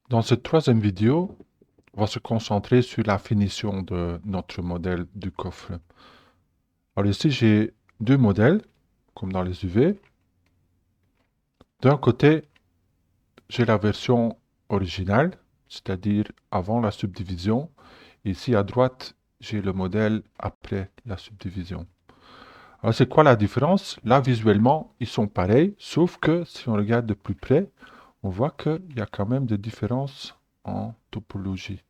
Dans cette troisième vidéo, on va se concentrer sur la finition de notre modèle du coffre. Alors ici, j'ai deux modèles, comme dans les UV. D'un côté, j'ai la version originale, c'est-à-dire avant la subdivision. Ici, à droite, j'ai le modèle après la subdivision. Alors, c'est quoi la différence? Là, visuellement, ils sont pareils, sauf que si on regarde de plus près, on voit qu'il y a quand même des différences en topologie.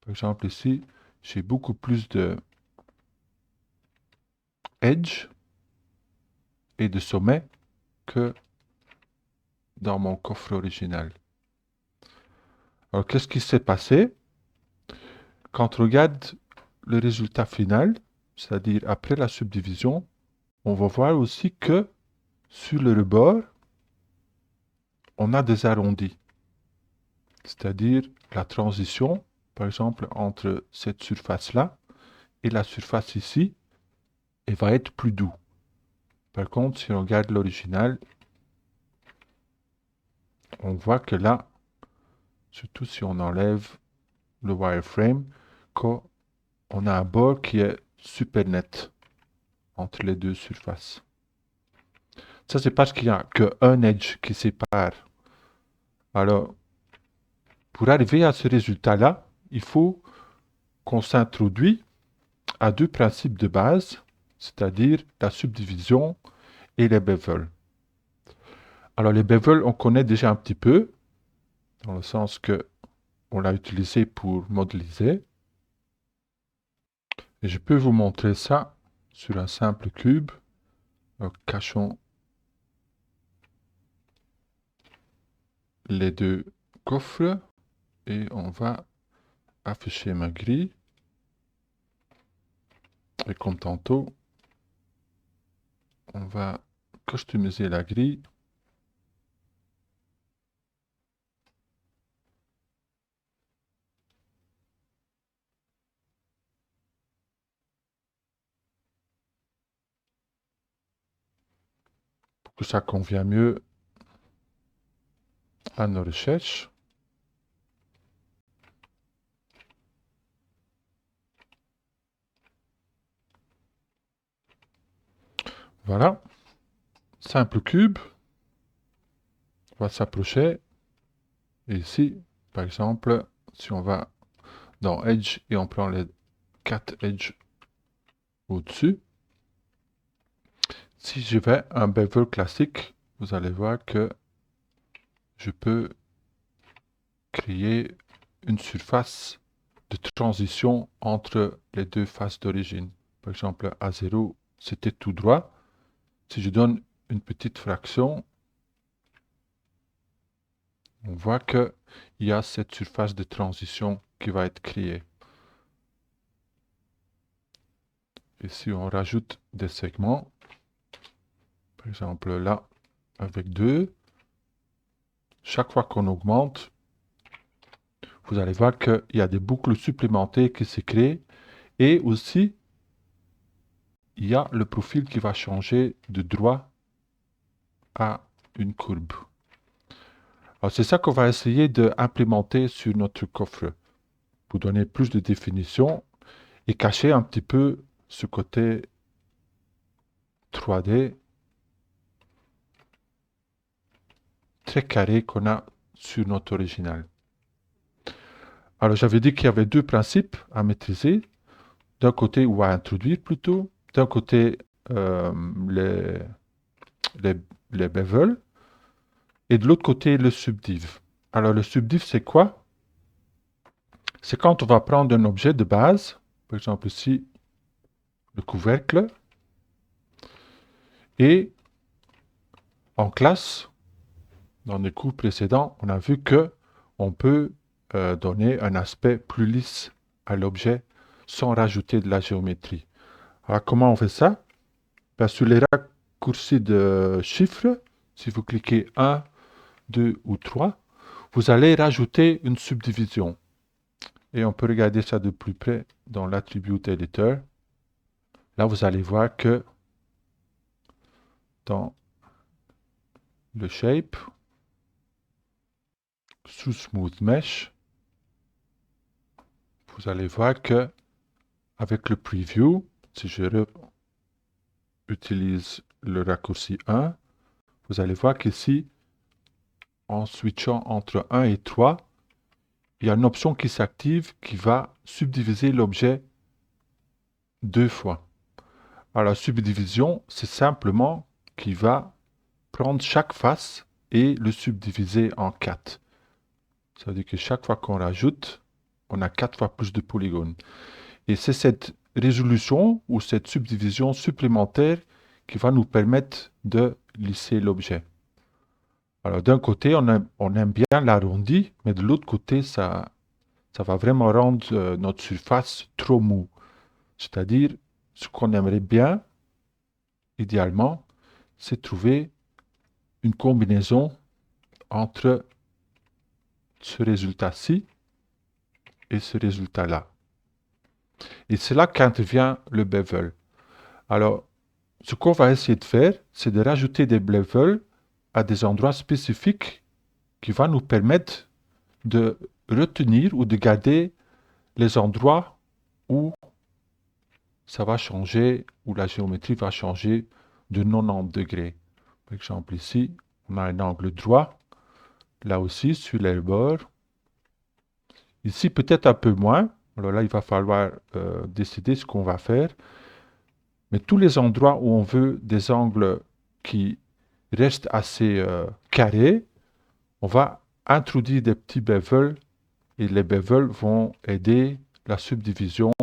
Par exemple, ici, j'ai beaucoup plus de edge et de sommet que dans mon coffre original. Alors, qu'est-ce qui s'est passé? Quand on regarde le résultat final, c'est-à-dire après la subdivision, on va voir aussi que sur le rebord, on a des arrondis. C'est-à-dire la transition, par exemple, entre cette surface-là et la surface ici, elle va être plus doux. Par contre, si on regarde l'original, on voit que là, surtout si on enlève le wireframe, qu'on a un bord qui est super net entre les deux surfaces. Ça, c'est parce qu'il n'y a qu'un edge qui sépare. Alors, pour arriver à ce résultat-là, il faut qu'on s'introduise à deux principes de base, c'est-à-dire la subdivision et les bevels. Alors, les bevels, on connaît déjà un petit peu, dans le sens que on l'a utilisé pour modéliser. Et je peux vous montrer ça sur un simple cube. Alors, cachons les deux coffres et on va afficher ma grille. Et comme tantôt, on va customiser la grille. Pour que ça convienne mieux à nos recherches. Voilà, simple cube. On va s'approcher. Et ici, par exemple, si on va dans Edge et on prend les 4 Edges au-dessus, si je fais un bevel classique, vous allez voir que je peux créer une surface de transition entre les deux faces d'origine. Par exemple, à 0, c'était tout droit. Si je donne une petite fraction, on voit qu'il y a cette surface de transition qui va être créée. Et si on rajoute des segments, par exemple là, avec 2, chaque fois qu'on augmente, vous allez voir qu'il y a des boucles supplémentaires qui se créent. Et aussi, il y a le profil qui va changer de droit à une courbe. Alors c'est ça qu'on va essayer d'implémenter sur notre coffre, pour donner plus de définition et cacher un petit peu ce côté 3D très carré qu'on a sur notre original. Alors j'avais dit qu'il y avait deux principes à maîtriser. D'un côté, ou à introduire plutôt. D'un côté, euh, les, les, les bevels. Et de l'autre côté, le subdiv. Alors le subdiv, c'est quoi? C'est quand on va prendre un objet de base, par exemple ici, le couvercle, et en classe, dans les cours précédents, on a vu que on peut donner un aspect plus lisse à l'objet sans rajouter de la géométrie. Alors comment on fait ça? Ben, sur les raccourcis de chiffres, si vous cliquez 1, 2 ou 3, vous allez rajouter une subdivision. Et on peut regarder ça de plus près dans l'attribute editor. Là, vous allez voir que dans le shape, sous Smooth Mesh, vous allez voir que avec le preview, si je utilise le raccourci 1, vous allez voir qu'ici, en switchant entre 1 et 3, il y a une option qui s'active qui va subdiviser l'objet 2 fois. Alors la subdivision, c'est simplement qu'il va prendre chaque face et le subdiviser en 4. Ça veut dire que chaque fois qu'on rajoute, on a 4 fois plus de polygones. Et c'est cette résolution ou cette subdivision supplémentaire qui va nous permettre de lisser l'objet. Alors d'un côté, on aime bien l'arrondi, mais de l'autre côté, ça va vraiment rendre notre surface trop mou. C'est-à-dire, ce qu'on aimerait bien, idéalement, c'est trouver une combinaison entre ce résultat-ci et ce résultat-là. Et c'est là qu'intervient le bevel. Alors, ce qu'on va essayer de faire, c'est de rajouter des bevels à des endroits spécifiques qui vont nous permettre de retenir ou de garder les endroits où ça va changer, où la géométrie va changer de 90 degrés. Par exemple, ici, on a un angle droit. Là aussi, sur les bords. Ici, peut-être un peu moins. Alors là, il va falloir décider ce qu'on va faire. Mais tous les endroits où on veut des angles qui restent assez carrés, on va introduire des petits bevels et les bevels vont aider la subdivision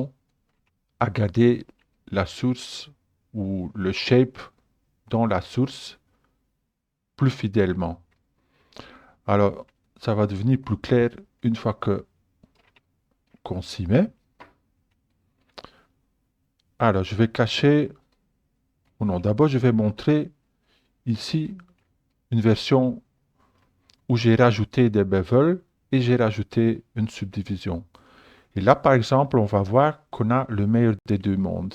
à garder la source ou le shape dans la source plus fidèlement. Alors, ça va devenir plus clair une fois qu'on s'y met. Alors, je vais cacher, ou non, d'abord je vais montrer ici une version où j'ai rajouté des bevels et j'ai rajouté une subdivision. Et là, par exemple, on va voir qu'on a le meilleur des deux mondes.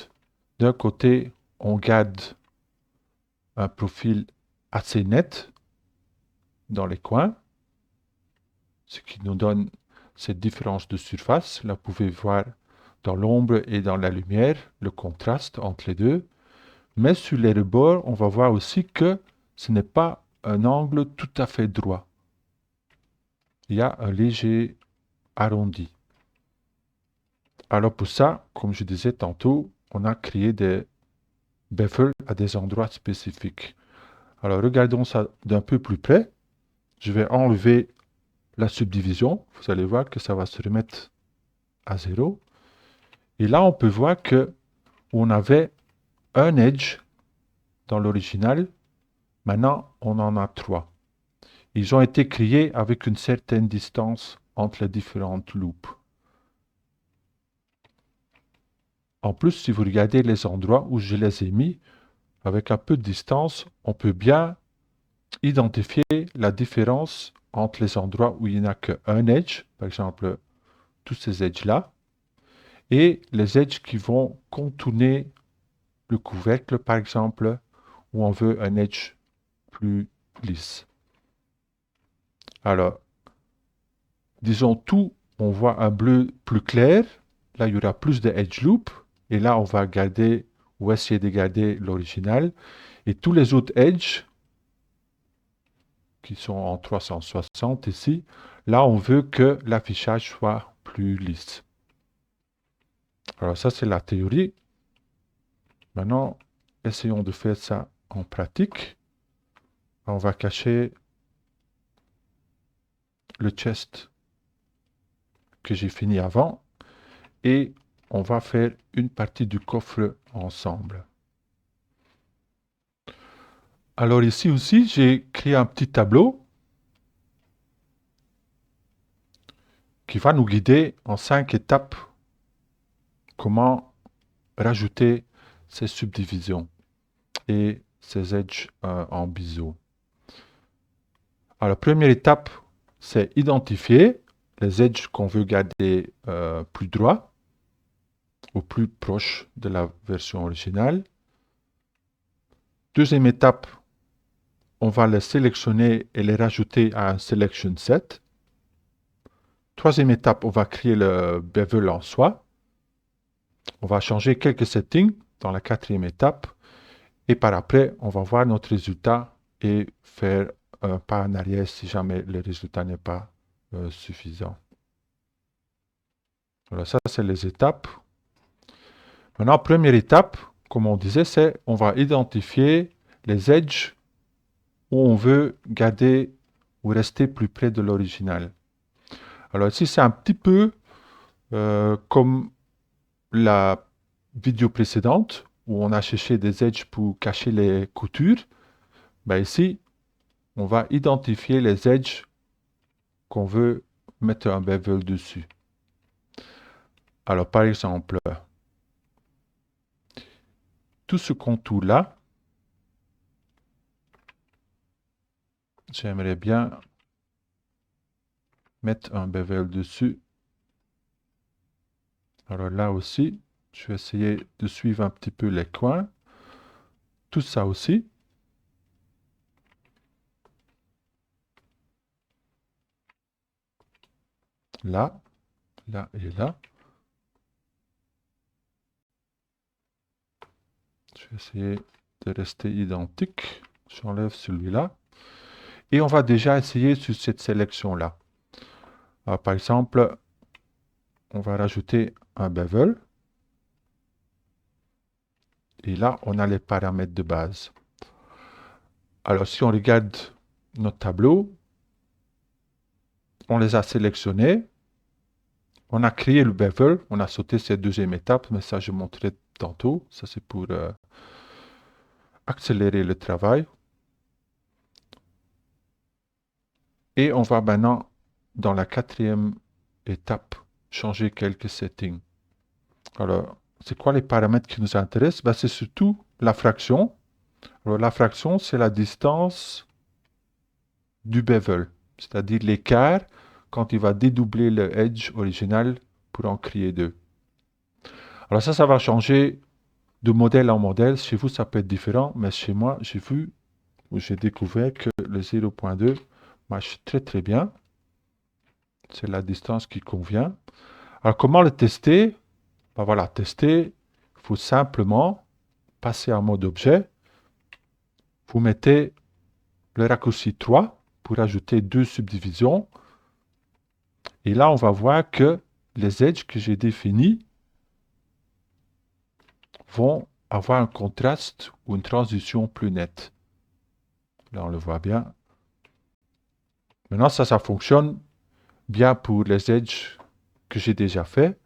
D'un côté, on garde un profil assez net dans les coins, ce qui nous donne cette différence de surface. Là, vous pouvez voir dans l'ombre et dans la lumière le contraste entre les deux. Mais sur les rebords, on va voir aussi que ce n'est pas un angle tout à fait droit. Il y a un léger arrondi. Alors pour ça, comme je disais tantôt, on a créé des bevels à des endroits spécifiques. Alors regardons ça d'un peu plus près. Je vais enlever la subdivision. Vous allez voir que ça va se remettre à 0. Et là, on peut voir que on avait un edge dans l'original. Maintenant, on en a 3. Ils ont été créés avec une certaine distance entre les différentes loupes. En plus, si vous regardez les endroits où je les ai mis, avec un peu de distance, on peut bien identifier la différence entre les endroits où il n'y a qu'un edge, par exemple tous ces edges-là, et les edges qui vont contourner le couvercle, par exemple, où on veut un edge plus lisse. Alors, disons tout, on voit un bleu plus clair, là il y aura plus de edge loop, et là on va garder ou essayer de garder l'original, et tous les autres edges qui sont en 360 ici, là on veut que l'affichage soit plus lisse. Alors ça c'est la théorie. Maintenant, essayons de faire ça en pratique. On va cacher le chest que j'ai fini avant et on va faire une partie du coffre ensemble. Alors ici aussi, j'ai créé un petit tableau qui va nous guider en 5 étapes comment rajouter ces subdivisions et ces edges en biseau. Alors, la première étape, c'est identifier les edges qu'on veut garder plus droits ou plus proches de la version originale. Deuxième étape, on va les sélectionner et les rajouter à un selection set. Troisième étape, on va créer le bevel en soi. On va changer quelques settings dans la quatrième étape. Et par après, on va voir notre résultat et faire un pas en arrière si jamais le résultat n'est pas suffisant. Voilà, ça c'est les étapes. Maintenant, première étape, comme on disait, c'est on va identifier les edges où on veut garder ou rester plus près de l'original. Alors ici, c'est un petit peu comme la vidéo précédente où on a cherché des edges pour cacher les coutures. Ben ici, on va identifier les edges qu'on veut mettre un bevel dessus. Alors par exemple, tout ce contour-là, j'aimerais bien mettre un bevel dessus. Alors là aussi, je vais essayer de suivre un petit peu les coins. Tout ça aussi. Là, là et là. Je vais essayer de rester identique. J'enlève celui-là. Et on va déjà essayer sur cette sélection-là. Par exemple, on va rajouter un bevel. Et là, on a les paramètres de base. Alors, si on regarde notre tableau, on les a sélectionnés. On a créé le bevel. On a sauté cette deuxième étape, mais ça, je montrerai tantôt. Ça, c'est pour accélérer le travail. Et on va maintenant, dans la quatrième étape, changer quelques settings. Alors, c'est quoi les paramètres qui nous intéressent? Ben, c'est surtout la fraction. Alors, la fraction, c'est la distance du bevel, c'est-à-dire l'écart quand il va dédoubler le edge original pour en créer deux. Alors ça va changer de modèle en modèle. Chez vous, ça peut être différent, mais chez moi, j'ai vu ou j'ai découvert que le 0.2 marche très très bien. C'est la distance qui convient. Alors comment le tester? Ben voilà, tester, il faut simplement passer en mode objet. Vous mettez le raccourci 3 pour ajouter deux subdivisions. Et là, on va voir que les edges que j'ai définis vont avoir un contraste ou une transition plus nette. Là, on le voit bien. Maintenant, ça fonctionne bien pour les edges que j'ai déjà fait.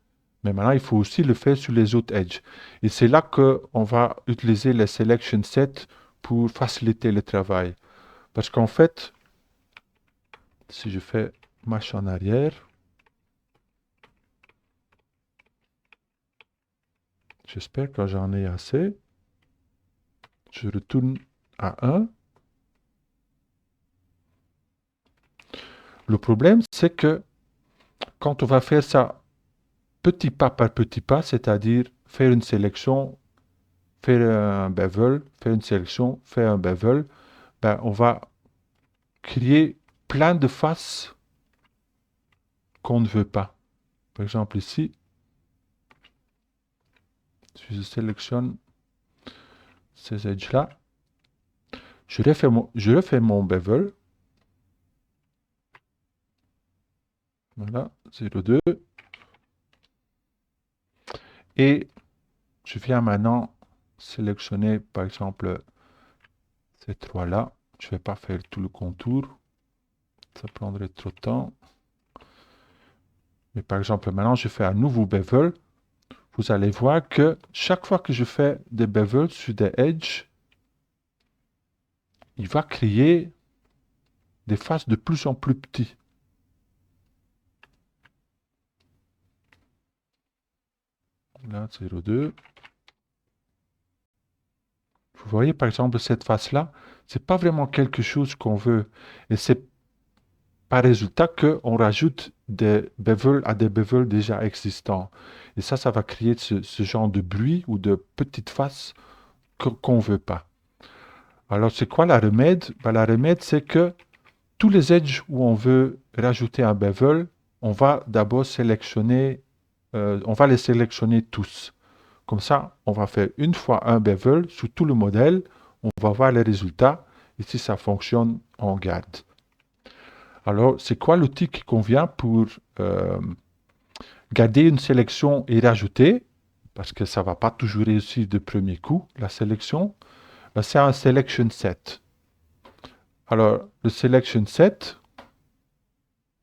Mais maintenant, il faut aussi le faire sur les autres edges. Et c'est là qu'on va utiliser les selection sets pour faciliter le travail. Parce qu'en fait, si je fais marche en arrière, j'espère que j'en ai assez. Je retourne à 1. Le problème, c'est que quand on va faire ça petit pas par petit pas, c'est-à-dire faire une sélection, faire un bevel, faire une sélection, faire un bevel, ben, on va créer plein de faces qu'on ne veut pas. Par exemple ici, si je sélectionne ces edges-là, je refais mon bevel. Voilà, 0,2. Et je viens maintenant sélectionner, par exemple, ces trois-là. Je ne vais pas faire tout le contour. Ça prendrait trop de temps. Mais par exemple, maintenant, je fais un nouveau bevel. Vous allez voir que chaque fois que je fais des bevels sur des edges, il va créer des faces de plus en plus petites. Là, 0,2. Vous voyez, par exemple, cette face-là, ce n'est pas vraiment quelque chose qu'on veut. Et c'est par résultat qu'on rajoute des bevels à des bevels déjà existants. Et ça va créer ce genre de bruit ou de petites faces qu'on ne veut pas. Alors, c'est quoi la remède? Ben, la remède, c'est que tous les edges où on veut rajouter un bevel, on va d'abord sélectionner, on va les sélectionner tous. Comme ça, on va faire une fois un bevel sur tout le modèle, on va voir les résultats, et si ça fonctionne, on garde. Alors, c'est quoi l'outil qui convient pour garder une sélection et rajouter, parce que ça ne va pas toujours réussir de premier coup, la sélection, ben, c'est un selection set. Alors, le selection set,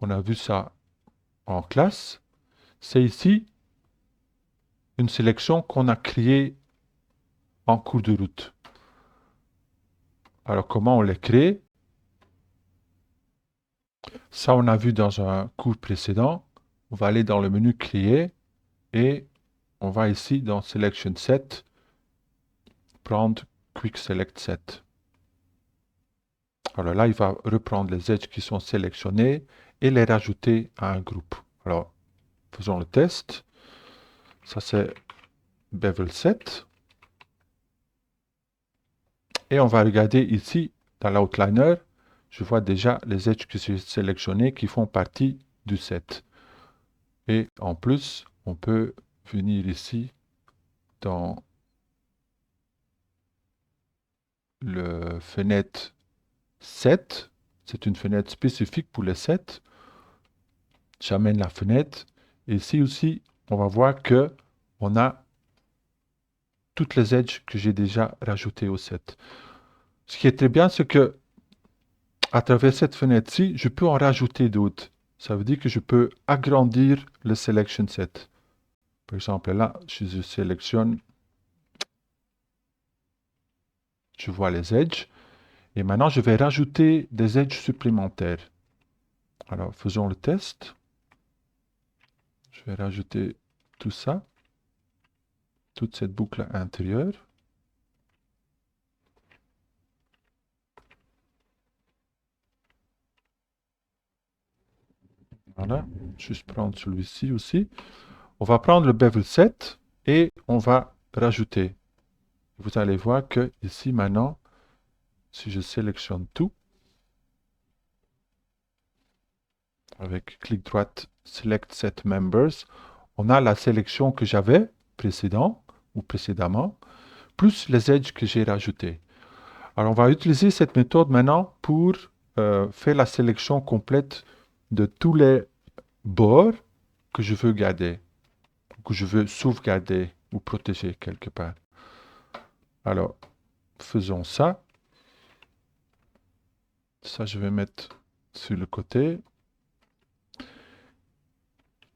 on a vu ça en classe, c'est ici une sélection qu'on a créée en cours de route. Alors, comment on les crée? Ça, on a vu dans un cours précédent. On va aller dans le menu Créer et on va ici dans Selection Set prendre Quick Select Set. Alors là, il va reprendre les edges qui sont sélectionnés et les rajouter à un groupe. Alors, faisons le test. Ça, c'est Bevel Set. Et on va regarder ici, dans l'outliner, je vois déjà les edges que j'ai sélectionnés qui font partie du set. Et en plus, on peut venir ici dans le fenêtre set. C'est une fenêtre spécifique pour les sets. J'amène la fenêtre. Et ici aussi, on va voir que on a toutes les edges que j'ai déjà rajoutées au set. Ce qui est très bien, c'est que à travers cette fenêtre-ci, je peux en rajouter d'autres. Ça veut dire que je peux agrandir le selection set. Par exemple, là, je sélectionne, je vois les edges. Et maintenant, je vais rajouter des edges supplémentaires. Alors, faisons le test. Je vais rajouter tout ça, toute cette boucle intérieure. Voilà, juste prendre celui-ci aussi. On va prendre le bevel set et on va rajouter. Vous allez voir que ici maintenant, si je sélectionne tout, avec clic droite Select Set Members, on a la sélection que j'avais précédemment, plus les edges que j'ai rajoutés. Alors on va utiliser cette méthode maintenant pour faire la sélection complète de tous les bords que je veux garder, que je veux sauvegarder ou protéger quelque part. Alors, faisons ça. Ça, je vais mettre sur le côté.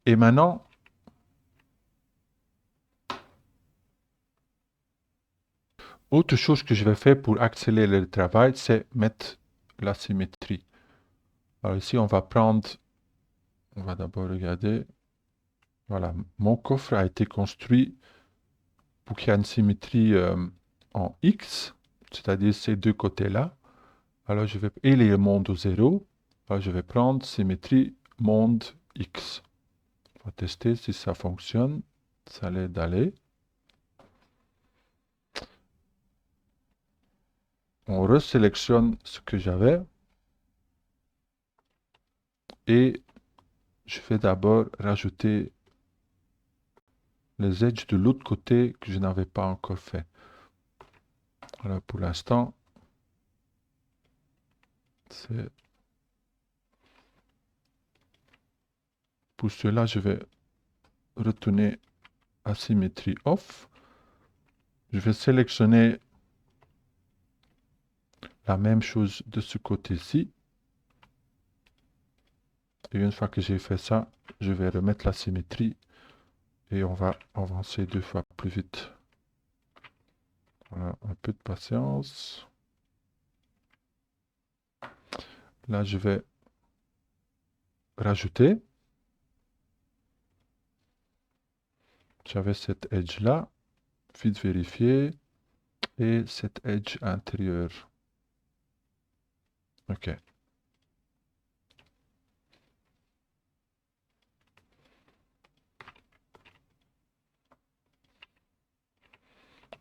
Et maintenant, autre chose que je vais faire pour accélérer le travail, c'est mettre la symétrie. Alors ici, on va prendre, on va d'abord regarder. Voilà, mon coffre a été construit pour qu'il y ait une symétrie en X, c'est-à-dire ces deux côtés-là. Alors je vais, et les mondes au 0. Alors je vais prendre symétrie monde X. On va tester si ça fonctionne. Ça a l'air d'aller. On resélectionne ce que j'avais. Et je vais d'abord rajouter les edges de l'autre côté que je n'avais pas encore fait. Alors pour l'instant, c'est... Pour cela, je vais retourner à symétrie off. Je vais sélectionner la même chose de ce côté-ci. Et une fois que j'ai fait ça, je vais remettre la symétrie et on va avancer 2 fois plus vite. Voilà, un peu de patience. Là, je vais rajouter. J'avais cette edge-là, vite vérifier, et cette edge intérieure. OK.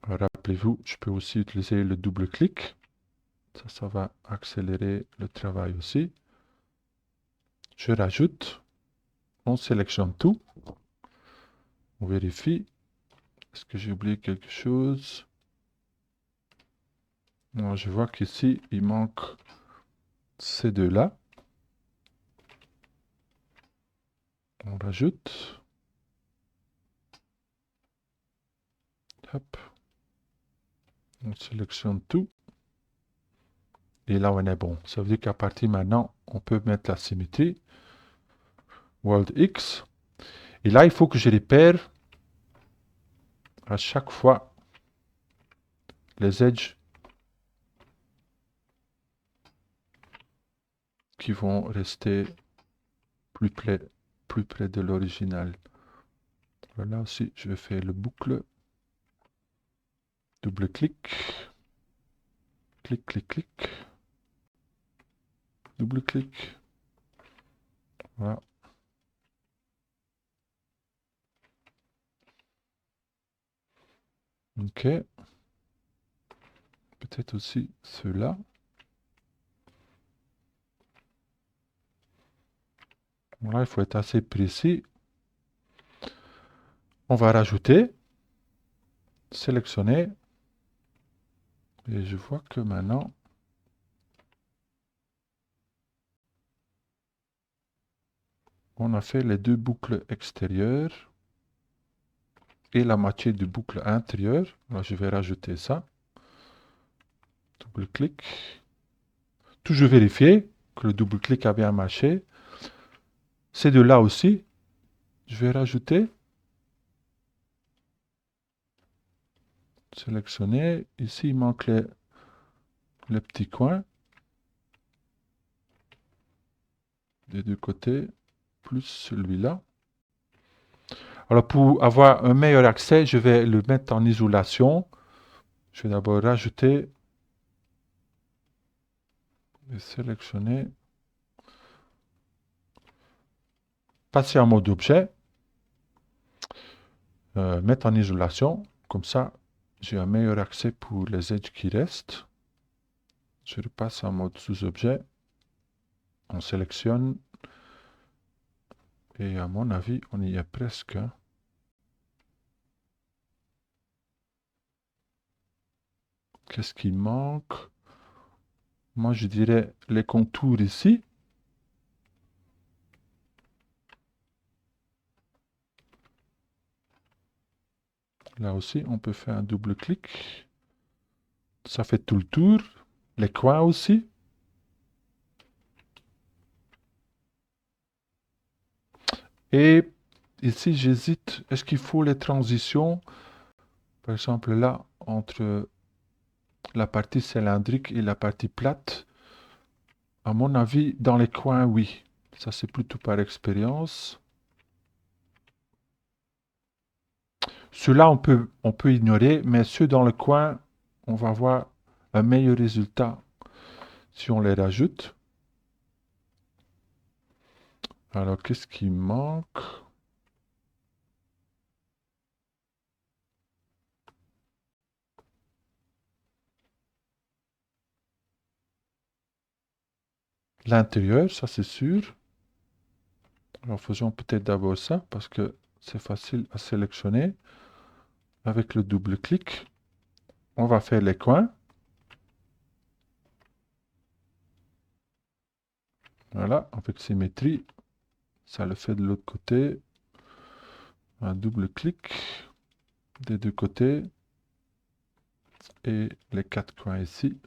Rappelez-vous, je peux aussi utiliser le double-clic. Ça va accélérer le travail aussi. Je rajoute. On sélectionne tout. On vérifie. Est-ce que j'ai oublié quelque chose? Non, je vois qu'ici, il manque ces deux-là. On rajoute. Hop. On sélectionne tout. Et là, on est bon. Ça veut dire qu'à partir de maintenant, on peut mettre la symétrie. World X. Et là, il faut que je répère à chaque fois les edges qui vont rester plus près de l'original. Voilà aussi, je vais faire le boucle. Double-clic. Clic, clic, clic. Double-clic. Voilà. Ok. Peut-être aussi ceux-là. Voilà, il faut être assez précis. On va rajouter. Sélectionner. Et je vois que maintenant, on a fait les deux boucles extérieures et la moitié du boucle intérieure. Alors, je vais rajouter ça. Double-clic. Toujours vérifier que le double-clic a bien marché. Ces deux-là aussi, je vais rajouter. Sélectionner. Ici, il manque les petits coins des deux côtés, plus celui-là. Alors, pour avoir un meilleur accès, je vais le mettre en isolation. Je vais d'abord rajouter et sélectionner. Passer en mode objet. Mettre en isolation. Comme ça, j'ai un meilleur accès pour les edges qui restent. Je repasse en mode sous-objet. On sélectionne. Et à mon avis, on y est presque. Qu'est-ce qui manque? Moi, je dirais les contours ici. Là aussi, on peut faire un double clic. Ça fait tout le tour. Les coins aussi. Et ici, j'hésite. Est-ce qu'il faut les transitions? Par exemple, là, entre la partie cylindrique et la partie plate. À mon avis, dans les coins, oui. Ça, c'est plutôt par expérience. Ceux-là, on peut ignorer, mais ceux dans le coin, on va voir un meilleur résultat si on les rajoute. Alors, qu'est-ce qui manque? L'intérieur, ça c'est sûr. Alors, faisons peut-être d'abord ça, parce que c'est facile à sélectionner. Avec le double-clic, on va faire les coins. Voilà, avec symétrie. Ça le fait de l'autre côté. Un double-clic des deux côtés. Et les quatre coins ici.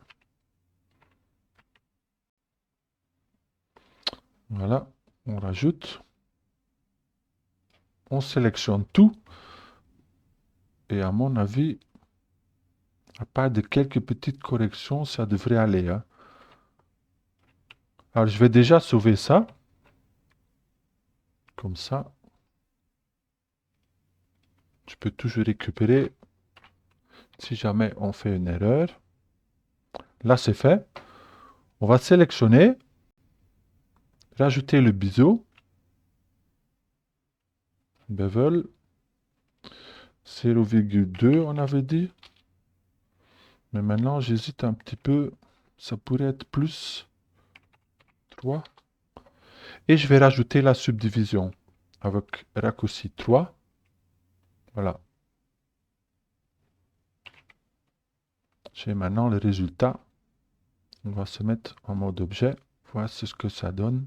Voilà, on rajoute. On sélectionne tout. Et à mon avis, à part de quelques petites corrections, ça devrait aller, hein. Alors, je vais déjà sauver ça. Comme ça. Je peux toujours récupérer si jamais on fait une erreur. Là, c'est fait. On va sélectionner, rajouter le biseau, bevel, 0,2 on avait dit. Mais maintenant, j'hésite un petit peu. Ça pourrait être plus 3. Et je vais rajouter la subdivision. avec raccourci 3. Voilà. J'ai maintenant le résultat. On va se mettre en mode objet. Voilà ce que ça donne.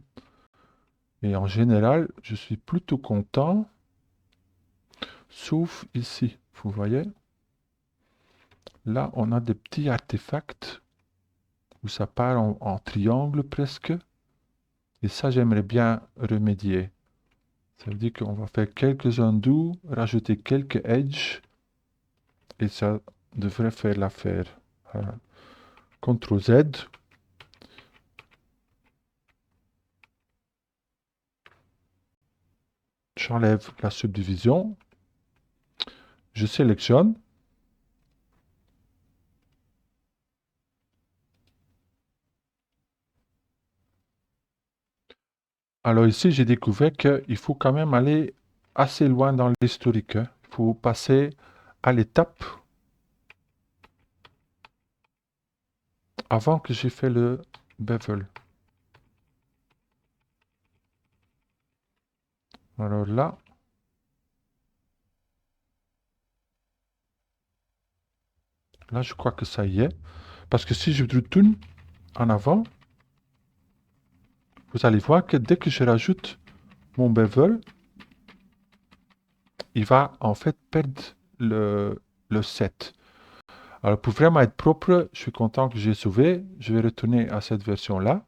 Et en général, je suis plutôt content. Sauf ici. Vous voyez? Là, on a des petits artefacts où ça part en triangle presque. Et ça, j'aimerais bien remédier. Ça veut dire qu'on va faire quelques undo, rajouter quelques edges. Et ça devrait faire l'affaire. Voilà. CTRL Z. J'enlève la subdivision. Je sélectionne. Alors ici, j'ai découvert qu'il faut quand même aller assez loin dans l'historique, hein. Il faut passer à l'étape avant que j'ai fait le bevel. Alors là, je crois que ça y est. Parce que si je retourne en avant, vous allez voir que dès que je rajoute mon bevel, il va en fait perdre le set. Alors pour vraiment être propre, je suis content que j'ai sauvé. Je vais retourner à cette version-là.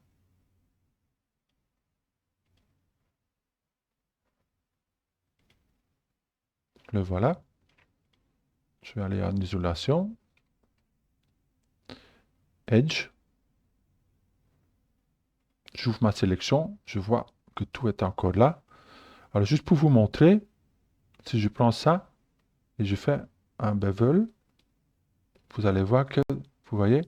Le voilà. Je vais aller en isolation. Edge. J'ouvre ma sélection. Je vois que tout est encore là. Alors juste pour vous montrer, si je prends ça et je fais un bevel, vous allez voir que, vous voyez,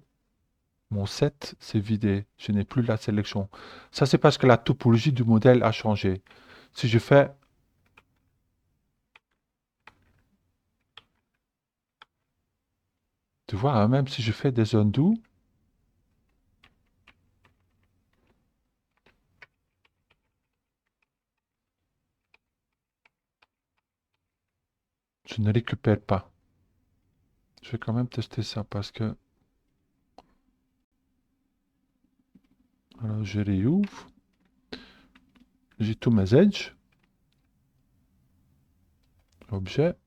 mon set s'est vidé. Je n'ai plus la sélection. Ça, c'est parce que la topologie du modèle a changé. Si je fais... Tu vois, hein, même si je fais des undo, je ne récupère pas. Je vais quand même tester ça parce que... Alors, je réouvre. J'ai tous mes edges. Objet.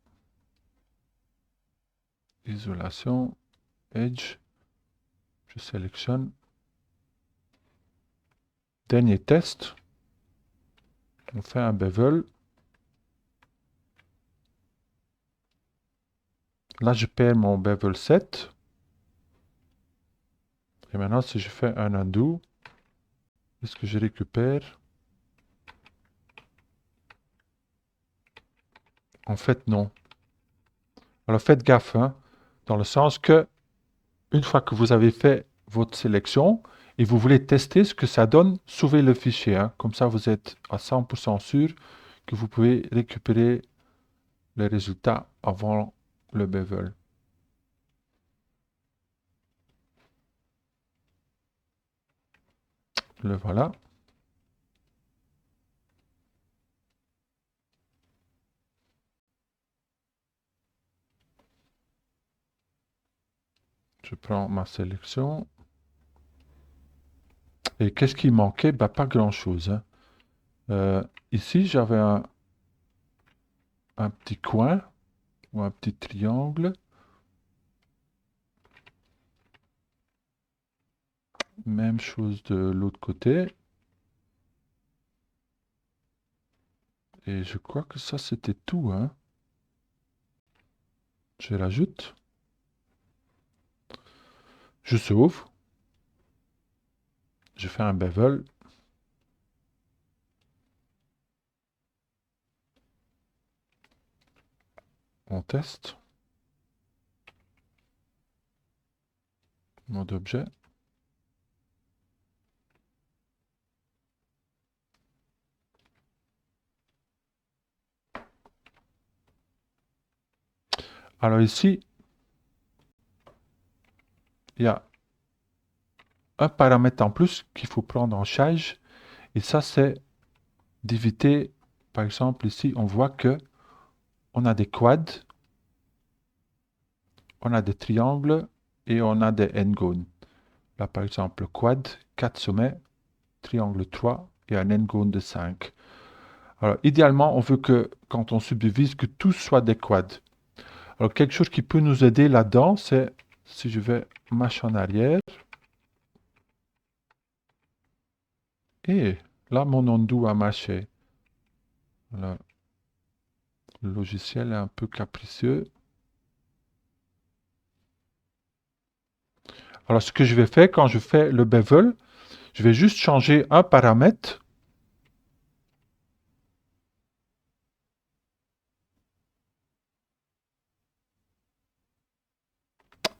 Isolation. Edge. Je sélectionne. Dernier test. On fait un bevel. Là, je perds mon bevel set. Et maintenant, si je fais un undo, est-ce que je récupère? En fait, non. Alors, faites gaffe, hein, dans le sens que, une fois que vous avez fait votre sélection et vous voulez tester ce que ça donne, sauvez le fichier, hein. Comme ça, vous êtes à 100% sûr que vous pouvez récupérer les résultats avant le bevel. Le voilà. Je prends ma sélection. Et qu'est-ce qui manquait? Bah, pas grand-chose, hein. Ici, j'avais un petit coin ou un petit triangle. Même chose de l'autre côté. Et je crois que ça, c'était tout, hein. Je l'ajoute. Je sauve. Je fais un bevel. On teste. Mode objet. Alors ici, il y a un paramètre en plus qu'il faut prendre en charge. Et ça, c'est d'éviter par exemple, ici, on voit que on a des quads, on a des triangles et on a des n-gones. Là, par exemple, quad, 4 sommets, triangle 3 et un n-gone de 5. Alors, idéalement, on veut que, quand on subdivise, que tout soit des quads. Alors, quelque chose qui peut nous aider là-dedans, c'est, si je vais marcher en arrière, et là, mon undo a marché. Voilà. Le logiciel est un peu capricieux. Alors, ce que je vais faire quand je fais le bevel, je vais juste changer un paramètre.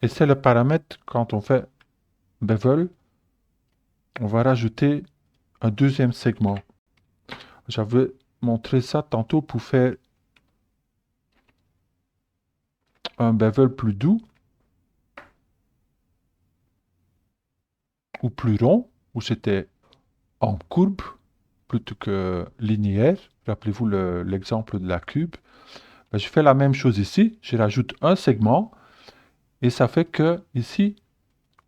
Et c'est le paramètre, quand on fait bevel, on va rajouter un deuxième segment. J'avais montré ça tantôt pour faire un bevel plus doux ou plus rond, où c'était en courbe plutôt que linéaire. Rappelez-vous l'exemple de la cube. Ben, je fais la même chose ici. Je rajoute un segment et ça fait que ici,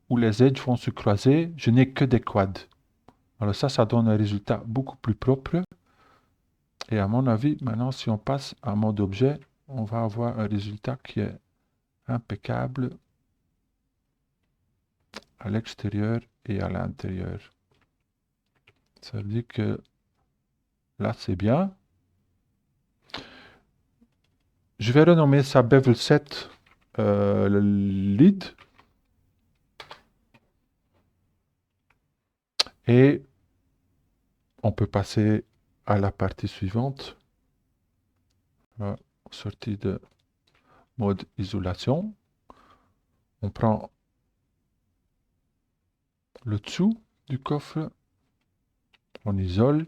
où les edges vont se croiser, je n'ai que des quads. Alors ça donne un résultat beaucoup plus propre. Et à mon avis, maintenant, si on passe en mode objet, on va avoir un résultat qui est impeccable à l'extérieur et à l'intérieur. Ça veut dire que là, c'est bien. Je vais renommer ça Bevel 7 le lead. Et on peut passer à la partie suivante. Voilà, sortie de mode isolation. On prend le dessous du coffre. On isole.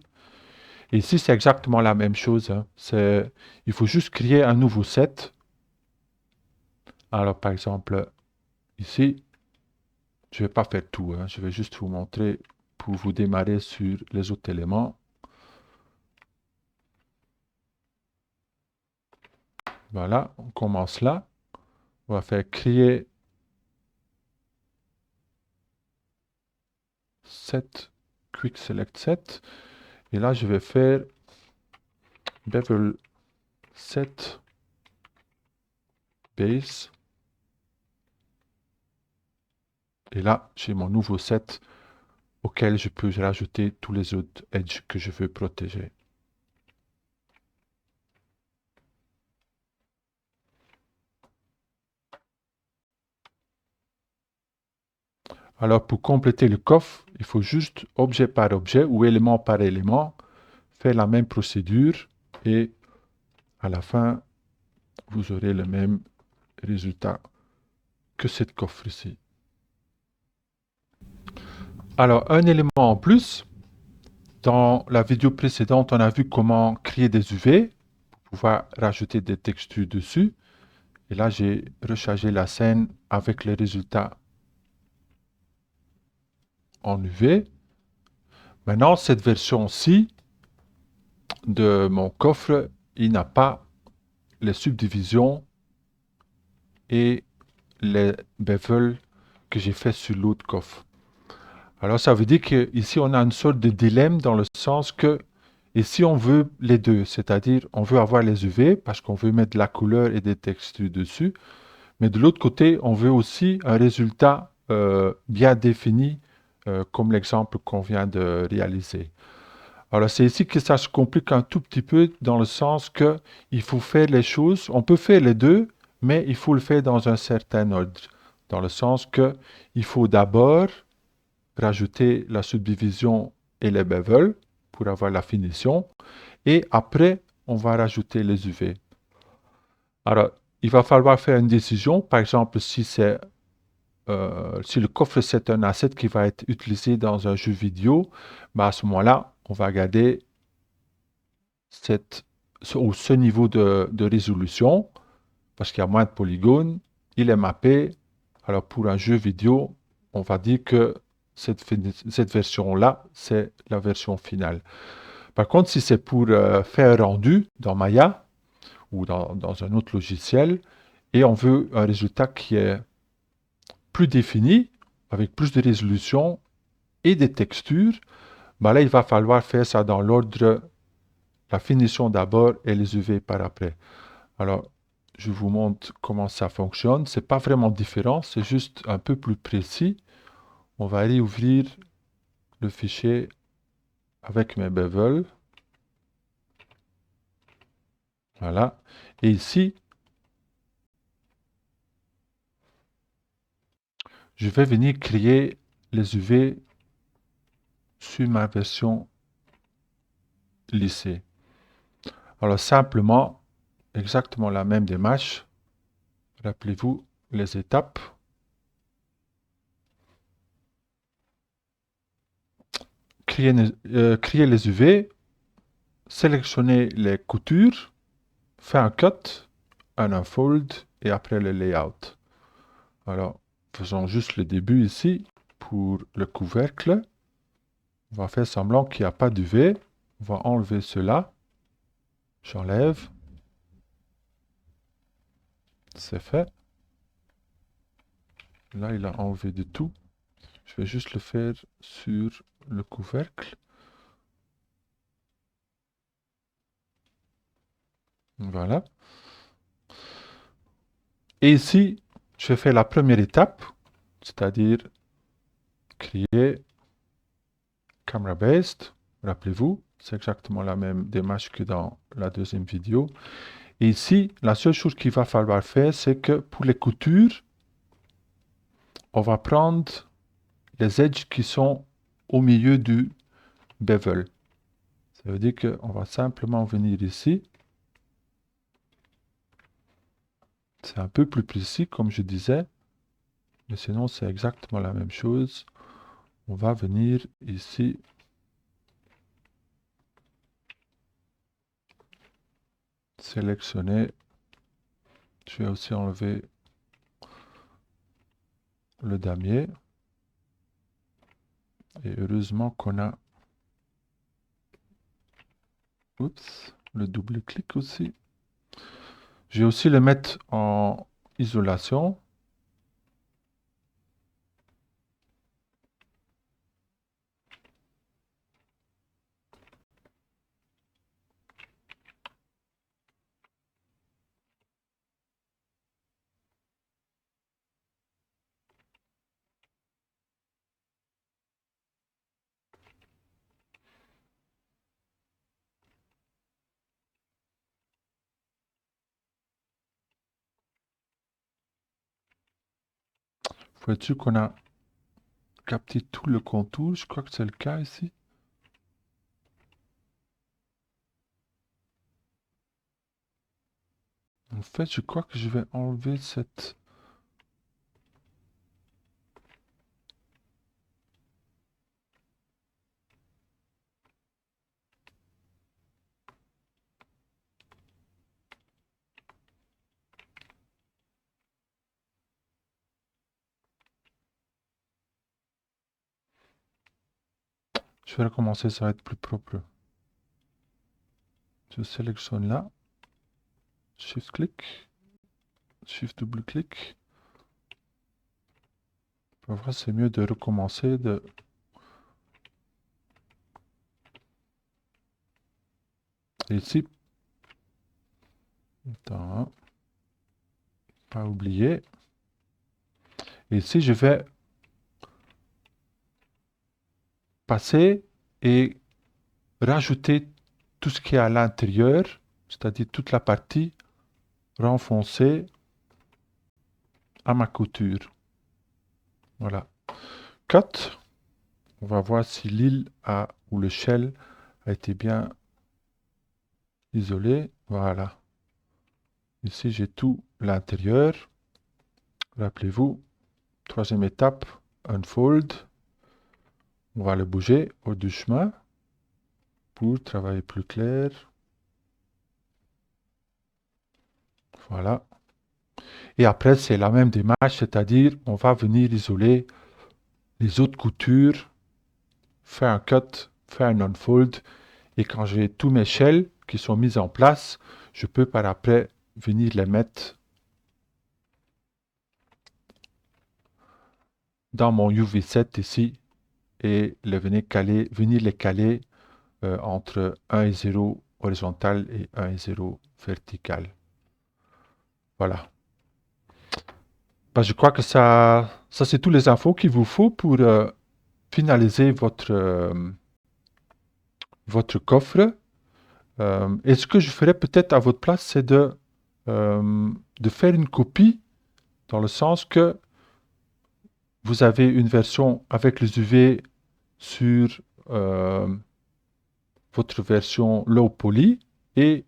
Et ici, c'est exactement la même chose. Hein. Il faut juste créer un nouveau set. Alors, par exemple, ici, je ne vais pas faire tout. Hein. Je vais juste vous montrer pour vous démarrer sur les autres éléments. Voilà, on commence là. On va faire créer set, quick select set. Et là, je vais faire bevel set base. Et là, j'ai mon nouveau set auquel je peux rajouter tous les autres edges que je veux protéger. Alors, pour compléter le coffre, il faut juste, objet par objet ou élément par élément, faire la même procédure et à la fin, vous aurez le même résultat que cette coffre ici. Alors, un élément en plus, dans la vidéo précédente, on a vu comment créer des UV, pour pouvoir rajouter des textures dessus. Et là, j'ai rechargé la scène avec les résultats en UV. Maintenant, cette version-ci de mon coffre, il n'a pas les subdivisions et les bevels que j'ai fait sur l'autre coffre. Alors, ça veut dire qu'ici, on a une sorte de dilemme dans le sens que, et si on veut les deux, c'est-à-dire on veut avoir les UV parce qu'on veut mettre de la couleur et des textures dessus, mais de l'autre côté, on veut aussi un résultat bien défini, comme l'exemple qu'on vient de réaliser. Alors, c'est ici que ça se complique un tout petit peu dans le sens que il faut faire les choses, on peut faire les deux, mais il faut le faire dans un certain ordre. Dans le sens que il faut d'abord rajouter la subdivision et les bevels pour avoir la finition, et après, on va rajouter les UV. Alors, il va falloir faire une décision, par exemple, si le coffre c'est un asset qui va être utilisé dans un jeu vidéo, bah à ce moment-là, on va garder ce niveau de résolution, parce qu'il y a moins de polygones, il est mappé. Alors pour un jeu vidéo, on va dire que cette version-là, c'est la version finale. Par contre, si c'est pour faire un rendu dans Maya ou dans un autre logiciel, et on veut un résultat qui est plus défini, avec plus de résolution et des textures, ben là, il va falloir faire ça dans l'ordre, la finition d'abord et les UV par après. Alors, je vous montre comment ça fonctionne. C'est pas vraiment différent, c'est juste un peu plus précis. On va aller ouvrir le fichier avec mes bevels. Voilà. Et ici, je vais venir créer les UV sur ma version lycée. Alors simplement, exactement la même démarche. Rappelez-vous les étapes. Créer les UV, sélectionner les coutures, faire un cut, un unfold et après le layout. Alors, faisons juste le début ici pour le couvercle. On va faire semblant qu'il n'y a pas d'UV. On va enlever cela. J'enlève. C'est fait. Là, il a enlevé de tout. Je vais juste le faire sur le couvercle. Voilà. Et ici, je fais la première étape, c'est-à-dire créer camera based. Rappelez-vous, c'est exactement la même démarche que dans la deuxième vidéo. Et ici, la seule chose qu'il va falloir faire, c'est que pour les coutures, on va prendre les edges qui sont au milieu du bevel. Ça veut dire qu'on va simplement venir ici. C'est un peu plus précis, comme je disais, mais sinon c'est exactement la même chose. On va venir ici. Sélectionner. Je vais aussi enlever le damier. Et heureusement qu'on a le double clic aussi. Je vais aussi le mettre en isolation. Faut être sûr qu'on a capté tout le contour. Je crois que c'est le cas ici. En fait, je crois que je vais enlever cette... Je vais recommencer, ça va être plus propre. Je sélectionne là. Shift-clic. Shift-double-clic. Parfois, c'est mieux de recommencer, Et ici, attends, pas oublier. Et ici, je vais passer et rajouter tout ce qui est à l'intérieur, c'est-à-dire toute la partie renfoncée à ma couture. Voilà. Cut. On va voir si l'île ou le shell a été bien isolé. Voilà. Ici, j'ai tout l'intérieur. Rappelez-vous, troisième étape, unfold. On va le bouger au du chemin pour travailler plus clair. Voilà. Et après, c'est la même démarche, c'est-à-dire on va venir isoler les autres coutures, faire un cut, faire un unfold Et quand j'ai tous mes shells qui sont mis en place, je peux par après venir les mettre dans mon UV7 ici et venir les caler entre 1 et 0 horizontal et 1 et 0 vertical. Voilà. Ben, je crois que ça c'est toutes les infos qu'il vous faut pour finaliser votre coffre. Et ce que je ferais peut-être à votre place, c'est de faire une copie, dans le sens que vous avez une version avec les UV sur euh, votre version low poly et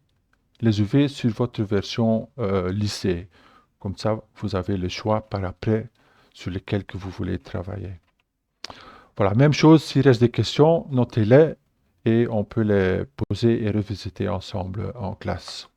les UV sur votre version lissée. Comme ça, vous avez le choix par après sur lesquels que vous voulez travailler. Voilà, même chose, s'il reste des questions, notez-les et on peut les poser et revisiter ensemble en classe.